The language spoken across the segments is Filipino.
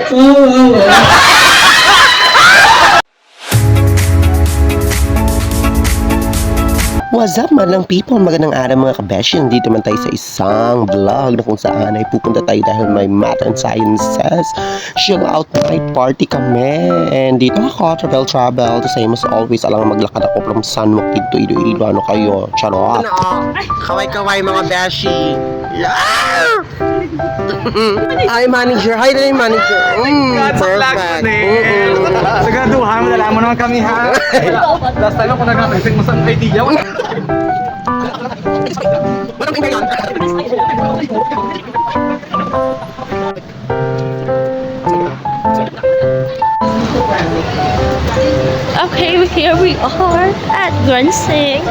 What's up madlang people? Magandang araw mga kabeshi. Nandito man tayo sa isang vlog na kung saan ay pupunta tayo dahil may math and sciences chill out night party kami. And dito ako, travel. The same as always, alang maglakad ako from San Joaquin to Iloilo. Ano kayo? Charot! Kaway-kaway mga beshi! Yeah! Hi manager! Hi na yung manager! Perfect! Siguraduhan mo, dala mo naman kami ha. Last time ako nag-message mo sa idea. Okay, here we are at Gransing.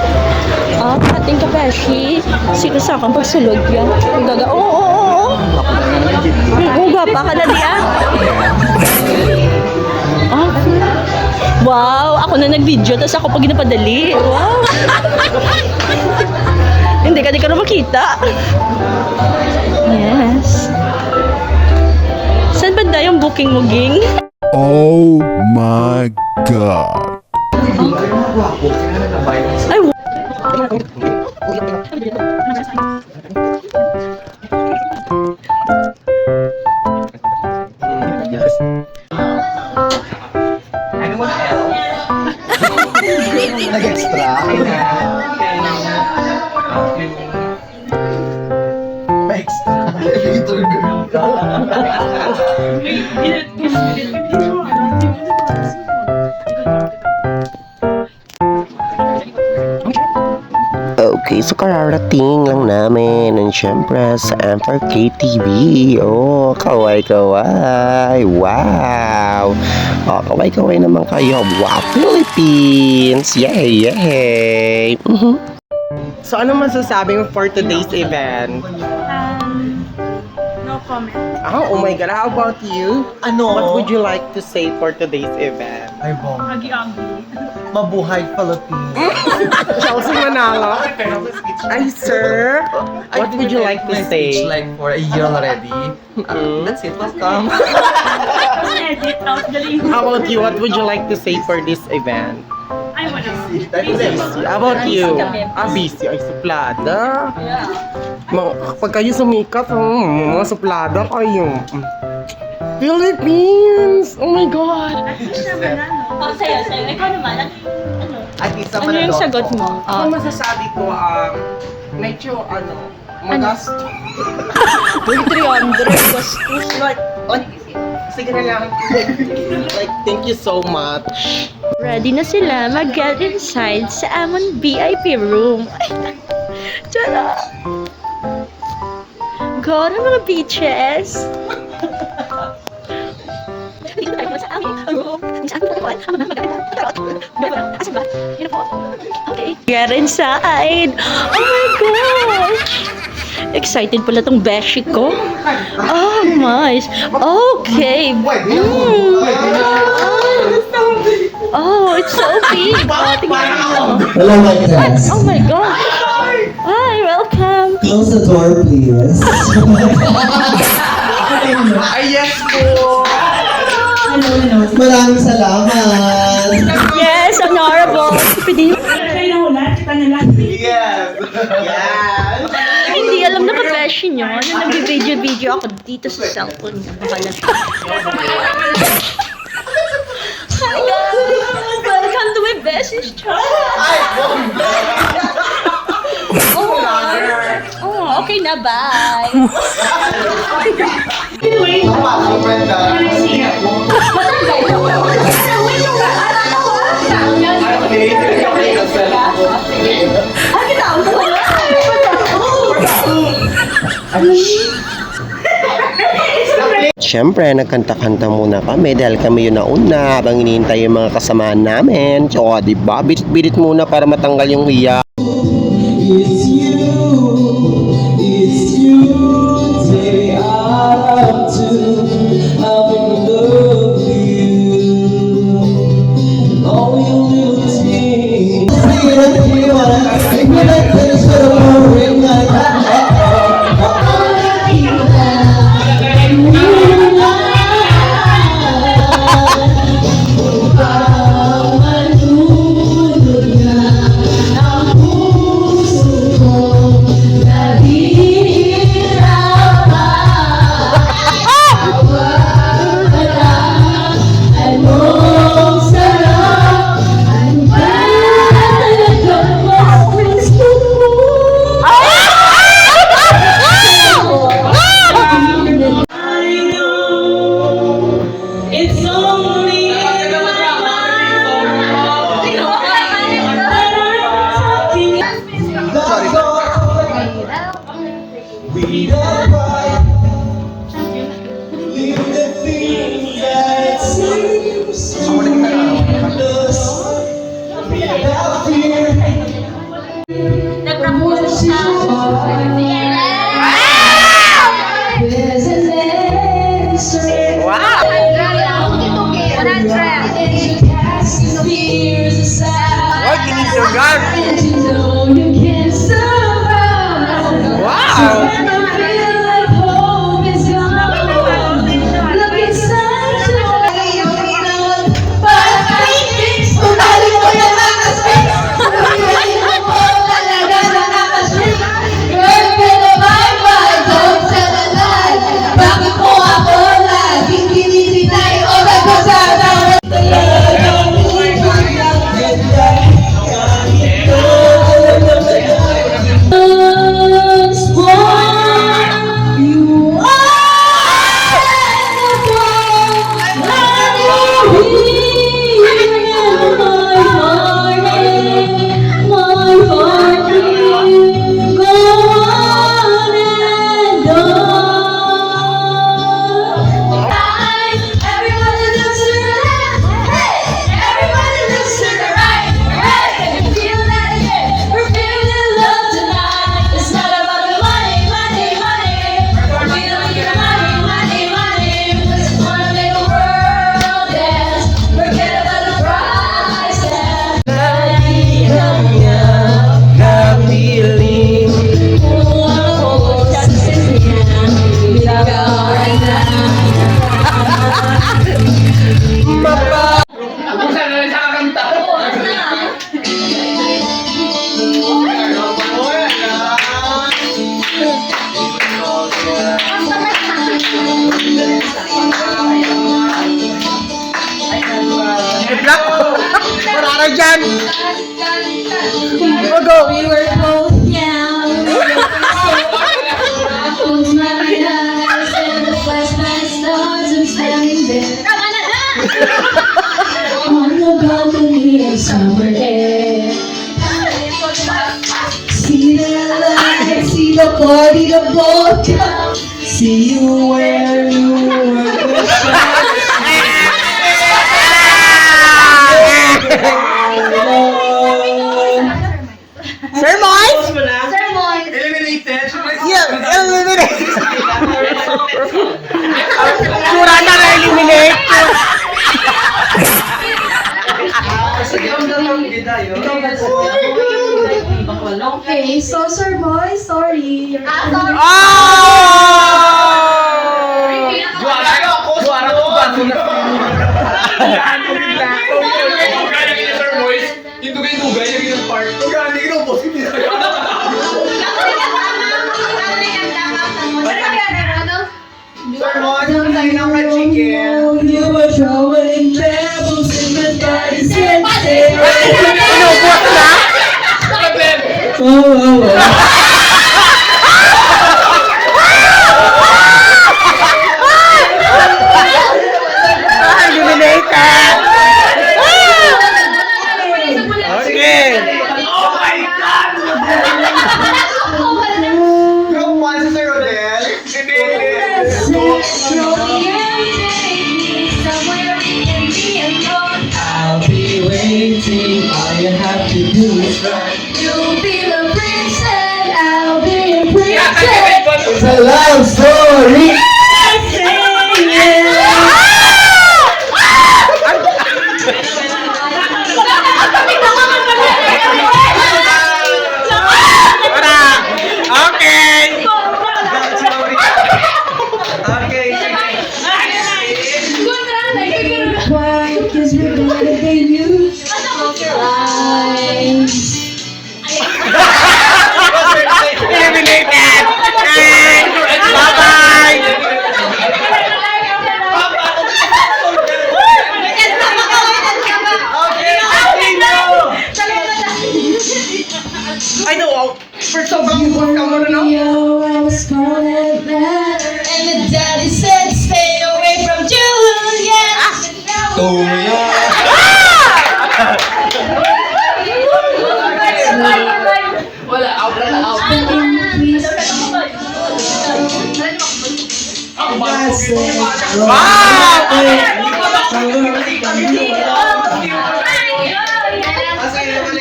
Ating kabeshi. Sino sa akong pagsulog yan? Oo. Gwapa ka na diya. Wow, ako na nag-video, tapos ako pag ginapadali. Wow. Hindi ka na makita. Yes. Saan ba na yung booking mo, Ging? Oh my God. Ay, Nag-extra? May extra. Okay, so kararating lang namin and syempre sa Emperor KTV. Oh, kaway-kaway. Wow! Oh, kaway-kaway naman kayo. Wow, Philippines! Yay! So, ano masasabi mo for today's event? no comment. Oh my God, how about you? What would you like to say for today's event? Ay, bong. Agi-agi. Mabuhay Philippines. Chelsea Manalo. Ay, sir. What would you like to say? Like for a year already. That's it. Welcome. Edit out, galing. How about you? What would you like to say for this event? Ay, wala. How about you? Busy. Ay, suplada. Pag kayo sumikat, mga suplada kayo. Philippines! Oh my God! Sa'yo. Ikaw naman, At isa ano yung sagot mo? Ang masasabi ko, medyo, magasto. 300 bastos. Like, sige na lang. Like, thank you so much. Ready na sila mag-get inside sa amon VIP room. Tara! Go na mga beaches! Dito tayo sa aming room. Sa aming pagkakuan. Ang mga magaganda. Asan ba? Yun po. Okay. Get inside! Oh my gosh! Excited pala tong beshi ko. Oh, nice. Okay. Oh, it's so big. Tingnan mo. Hello, my friends. Oh my gosh. Hi, welcome. Close the door, please. Ay, yes po! Maraming salamat. Yes, honorable. Pwede. Yes! Yes! Hindi alam na ka-beshi nyo. Nag-video ako dito sa cellphone niya. Hi guys! Welcome to my bestie's channel. Oh, okay na, bye. Siyempre, nagkanta-kanta muna kami dahil kami yung nauna habang hinihintay yung mga kasamaan namin. So, diba? Birit muna para matanggal yung hiya. It's you, day up to having loved you. And all your little things. Sing it if you wanna, sing it like this, ring like that. dyan! Oh, go! We were both young. Close my eyes and flash my stars and standing there on the balcony of summer air. See the lights, see the party, the boat. See you where you were. Sermon? Eliminated. Yeah, eliminate! Sura na na-eliminate! Okay, so sir boy, sorry. Oh! You were throwing pebbles in the party center. Eliminated! Okay! Group 1 si Sir Rodel. I'll be waiting. All you have to do is run. You'll be the princess, I'll be a princess. It's a love story. Okay! Why? Because we're gonna debut. Close your eyes. Eliminated! Bye-bye! I know. First of all, Romeo, I was Scarlet Letter. And the daddy said, stay away from Juliet.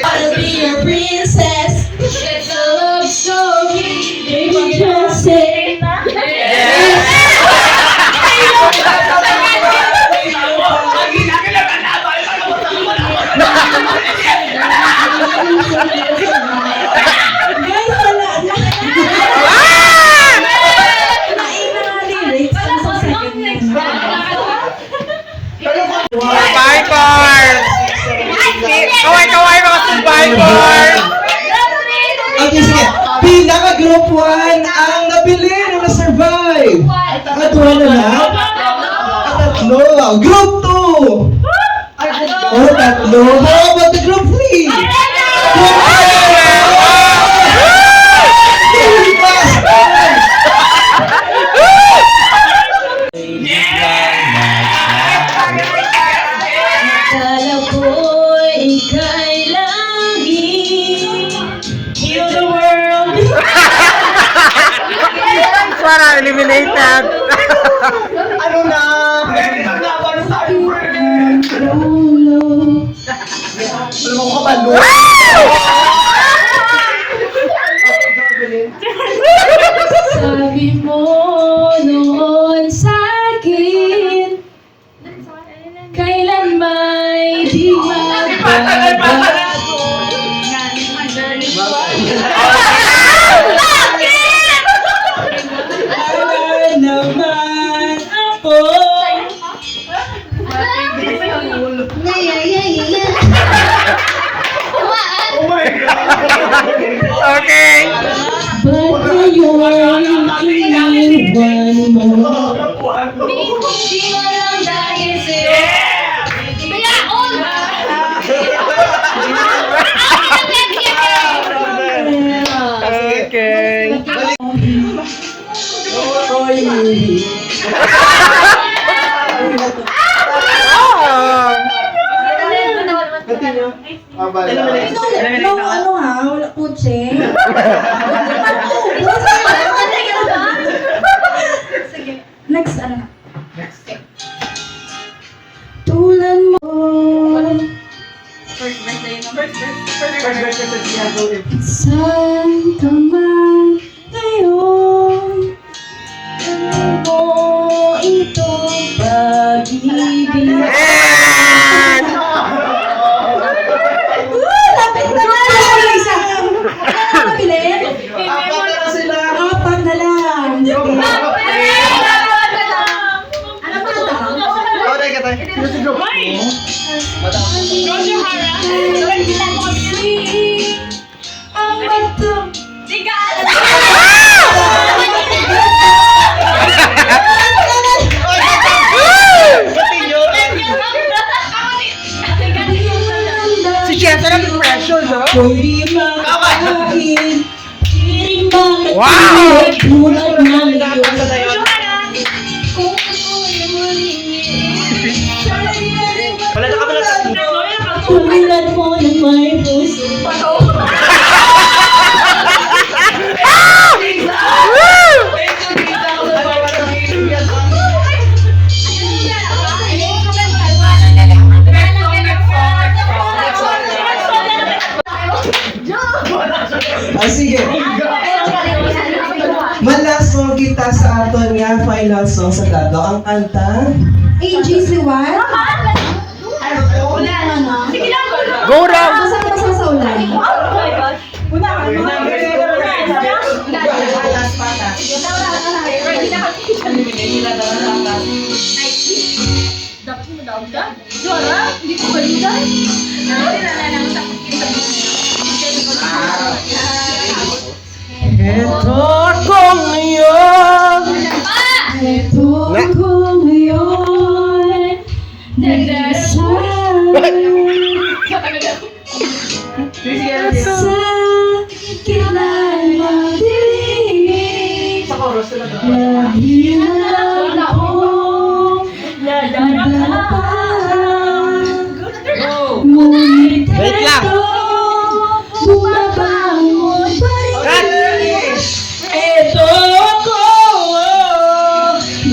I'll be your princess. It's a love story. Baby, just say Survivor! Kaway-kaway mga survivor! Okay, sige. Pinaka-group 1 ang nabili na na-survive. At 1 na lang. At 3. Group 2. Oh, 3. How about the group 3? Group 4. Akala ko'y ika'y lagi. Heal the world. Para eliminated! Ano na? Ulo. Sabi mo noon sa'kin, kailan may di magbabago. Wala naman ako. Okay! Ba't ngayon iniwan mo? Di mo lang dahil sa'yo. Kaya all! Ano ha? Wala kutse. Next, ano na? Tulan mo. Saan ka man ngayon? Ano mo itong pag-ibig? Lapit na lang! Isa! Ano bilhin? Apat na lang! Ano pa ito? Ang bato. Si Chesa na pressure, no? Kung di makain, di rin Wow! tulad ng iyo. Wala na ka pala sa Tulad mo na may puso. Sige. Malas mo kita sa aton nga final song sa Gado. Ang kanta? AG's Liwan? Sige lang. Go raw! Basta ka sa ulan. Ito ako ngayon! Ito ako ngayon. Nagdasal. Sa kailan magdilim. Lagi na lang akong naglalakad. Ngunit Wait lang. ito, bumabangon pa rin. Ito ako,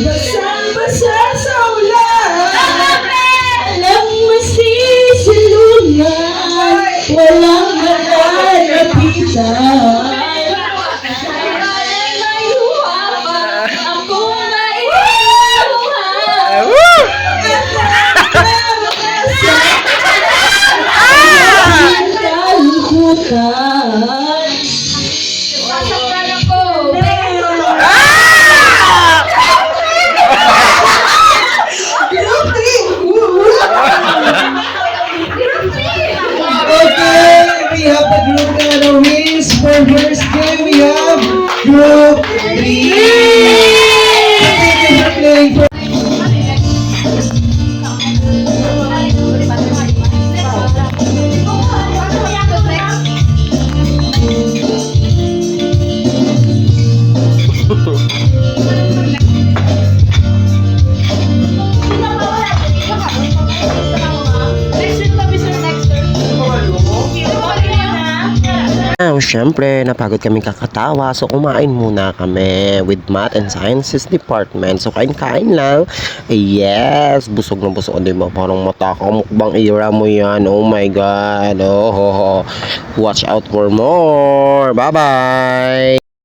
basang-basa sa ulan. Alam masisilungan, walang malalapitan. Ako Okay, we have the group that wins for verse game. We have group 3. Thank you for playing for Syempre, napagod kaming kakatawa. So, kumain muna kami with Math and Sciences Department. So, kain-kain lang. Yes, busog na busog. Di ba? Parang mata ka. Mukbang ira mo yan. Oh my God. Oh, watch out for more. Bye-bye.